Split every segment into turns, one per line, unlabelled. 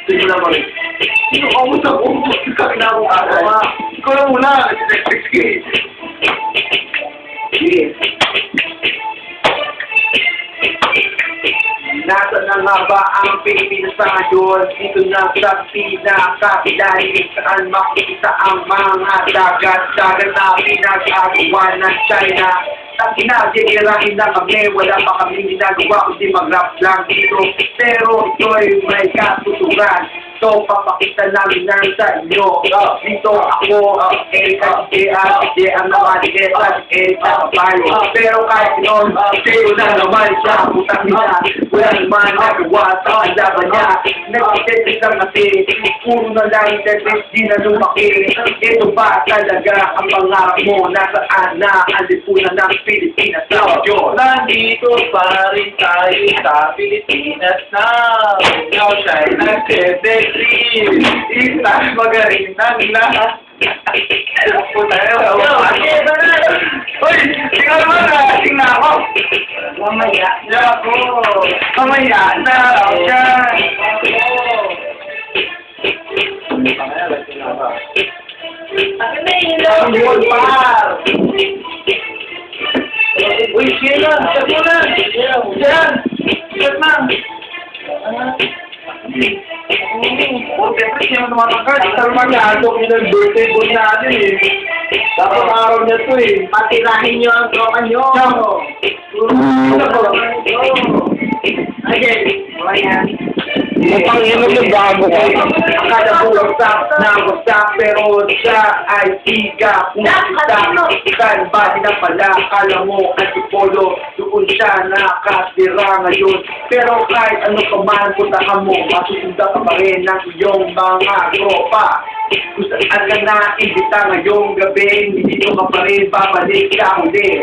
Sige naman. Sino ka mo sa buong kakina mo kagawa? Ikaw lang muna. Sige. Sige. Nasaan na nga ba ang Pilipinas sa ngayon? Dito na sa pinakapilalim saan makikita ang mga dagat-dagat na pinag-agawa ng China. Ang ginagirahin na kami, wala pa kami ginagawa kundi mag-rap lang dito. Pero ito'y may katuturan. So, papakita namin lang sa inyo. Dito ako, ang namaligetan, ang bayo. Pero kahit noon, sino na naman siya, putang ina. Wala naman nagawa sa kalaban niya. Nag-tetis lang kasi, puro na lang tetis, di na lumaki. Ito ba talaga ang pangarap mo? Nasaan na ang lipunan ng Pilipinas na yun?
Nandito pa rin tayo sa Pilipinas na ikaw siya'y nagseseksi. Isang magaling ng lahat. Puta yun. Uy! Tingnan mo na! Tingnan ako!
Mamaya.
Ako! Mamaya na ako dyan!
Akin na ilaw.
Ang buwan par! Uy, Sheila! Sigat mo na! Diyan! Sigat na! Siyempre, siya tumatangkad. Isang mag-aadok nyo ng birthday boy natin eh. Dapat araw niya to eh.
Patirahin nyo ang tropa nyo. Again. Ayan.
Ang inom ng bago ko. Akala ko nagwasak, pero siya ay tiga. Pumisan ba din na pala, akala mo at ipolo, doon siya nakatira ngayon. Pero kahit ano ka man, puntahan mo, masusunda ka pa rin ng iyong mga tropa. Kung saan ka na imbita ngayong gabi, hindi ka pa rin babalik sa huli.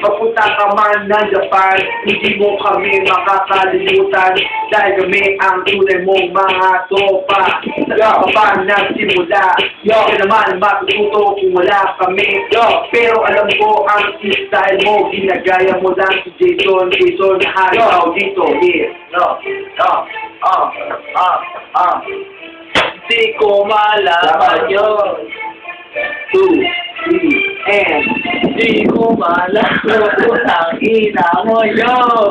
Papunta ka man ng Japan, hindi mo kami makakalimutan dahil kami ang tunay mong mga tropa. Saan ka ba nagsimula? Kaya naman matututo kung wala kami. Pero alam ko ang style mo, ginagaya mo lang si Jason haraw dito.
Di ko malaman yun.
2, 3, and
Di ko malaman kung ang ina mo yun.